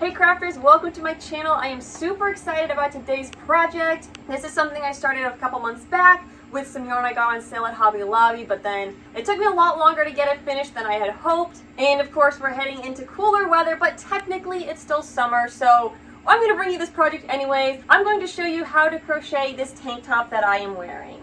Hey crafters, welcome to my channel. I am super excited about today's project. This is something I started a couple months back with some yarn I got on sale at Hobby Lobby, but then it took me a lot longer to get it finished than I had hoped. And of course we're heading into cooler weather, but technically it's still summer, so I'm going to bring you this project anyways. I'm going to show you how to crochet this tank top that I am wearing.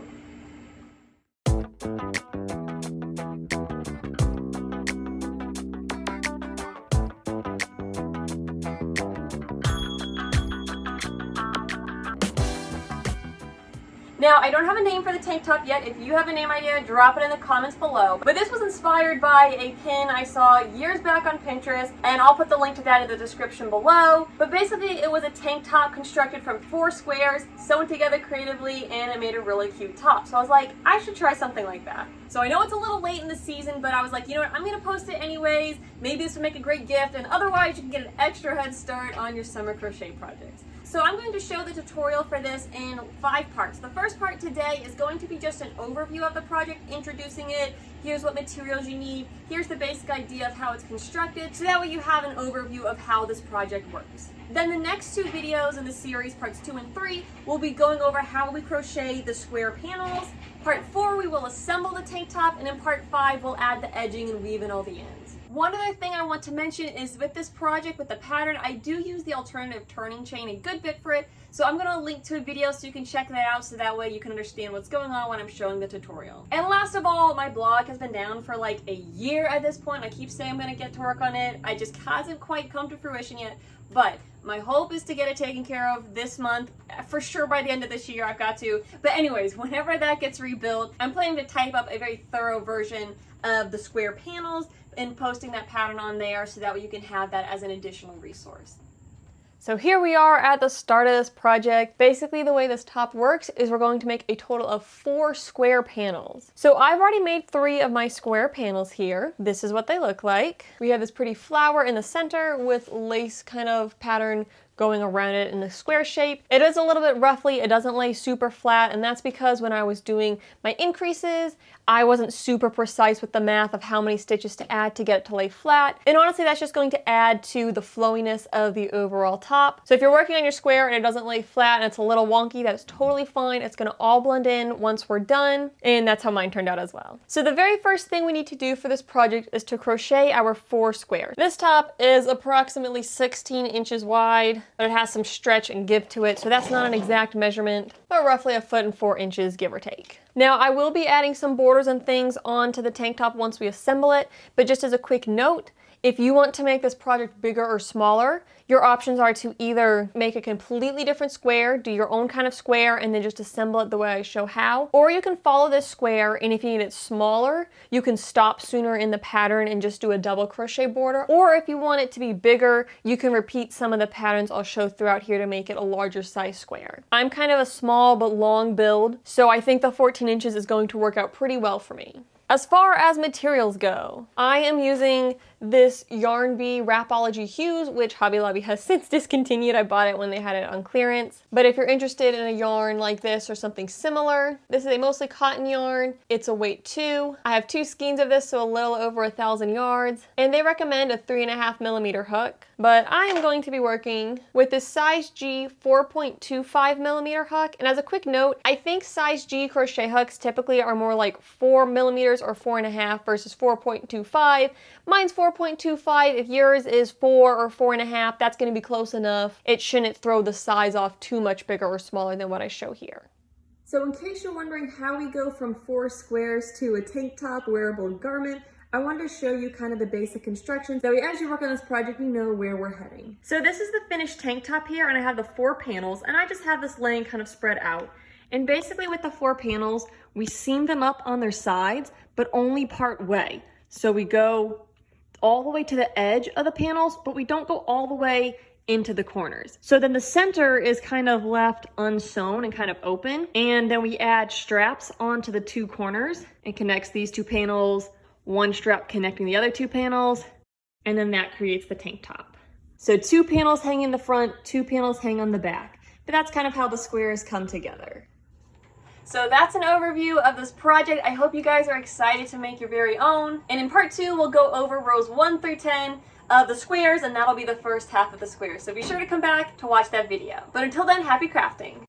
Now, I don't have a name for the tank top yet. If you have a name idea, drop it in the comments below. But this was inspired by a pin I saw years back on Pinterest, and I'll put the link to that in the description below. But basically, it was a tank top constructed from 4 squares, sewn together creatively, and it made a really cute top. So I was like, I should try something like that. So I know it's a little late in the season, but I was like, you know what, I'm gonna post it anyways. Maybe this would make a great gift, and otherwise you can get an extra head start on your summer crochet projects. So I'm going to show the tutorial for this in 5 parts. The first part today is going to be just an overview of the project, introducing it. Here's what materials you need. Here's the basic idea of how it's constructed, so that way you have an overview of how this project works. Then the next 2 videos in the series, parts 2 and 3, will be going over how we crochet the square panels. Part 4, we will assemble the tank top, and in part 5, we'll add the edging and weave in all the ends. One other thing I want to mention is with this project, with the pattern, I do use the alternative turning chain a good bit for it, so I'm going to link to a video so you can check that out, so that way you can understand what's going on when I'm showing the tutorial. And last of all, my blog has been down for like a year at this point. I keep saying I'm going to get to work on it. I just hasn't quite come to fruition yet, but my hope is to get it taken care of this month. For sure by the end of this year I've got to. But anyways, whenever that gets rebuilt, I'm planning to type up a very thorough version of the square panels and posting that pattern on there, so that way you can have that as an additional resource. So here we are at the start of this project. Basically the way this top works is we're going to make a total of 4 square panels. So I've already made 3 of my square panels here. This is what they look like. We have this pretty flower in the center with lace kind of pattern going around it in a square shape. It is a little bit roughly, it doesn't lay super flat, and that's because when I was doing my increases, I wasn't super precise with the math of how many stitches to add to get it to lay flat. And honestly, that's just going to add to the flowiness of the overall top. So if you're working on your square and it doesn't lay flat and it's a little wonky, that's totally fine. It's gonna all blend in once we're done, and that's how mine turned out as well. So the very first thing we need to do for this project is to crochet our 4 squares. This top is approximately 16 inches wide, but it has some stretch and give to it, so that's not an exact measurement, but roughly 1 foot and 4 inches, give or take. Now I will be adding some borders and things onto the tank top once we assemble it, but just as a quick note, if you want to make this project bigger or smaller, your options are to either make a completely different square, do your own kind of square, and then just assemble it the way I show how. Or you can follow this square, and if you need it smaller, you can stop sooner in the pattern and just do a double crochet border. Or if you want it to be bigger, you can repeat some of the patterns I'll show throughout here to make it a larger size square. I'm kind of a small but long build, so I think the 14 inches is going to work out pretty well for me. As far as materials go, I am using this Yarn Bee Wrapology Hues, which Hobby Lobby has since discontinued. I bought it when they had it on clearance. But if you're interested in a yarn like this or something similar, this is a mostly cotton yarn. It's a weight 2. I have 2 skeins of this, so a little over 1,000 yards. And they recommend a 3.5mm hook. But I am going to be working with this size G 4.25mm hook. And as a quick note, I think size G crochet hooks typically are more like 4mm or 4.5 versus 4.25. Mine's 4.25. If yours is 4 or 4.5, that's going to be close enough. It shouldn't throw the size off too much bigger or smaller than what I show here. So in case you're wondering how we go from 4 squares to a tank top wearable garment, I wanted to show you kind of the basic construction, so as you work on this project, you know where we're heading. So this is the finished tank top here, and I have the 4 panels, and I just have this laying kind of spread out. And basically with the 4 panels, we seam them up on their sides, but only part way. So we go all the way to the edge of the panels, but we don't go all the way into the corners. So then the center is kind of left unsewn and kind of open, and then we add straps onto the 2 corners. It connects these 2 panels, 1 strap connecting the other 2 panels, and then that creates the tank top. So 2 panels hang in the front, 2 panels hang on the back, but that's kind of how the squares come together. So that's an overview of this project. I hope you guys are excited to make your very own. And in part 2, we'll go over rows 1 through 10 of the squares, and that'll be the first half of the squares. So be sure to come back to watch that video. But until then, happy crafting!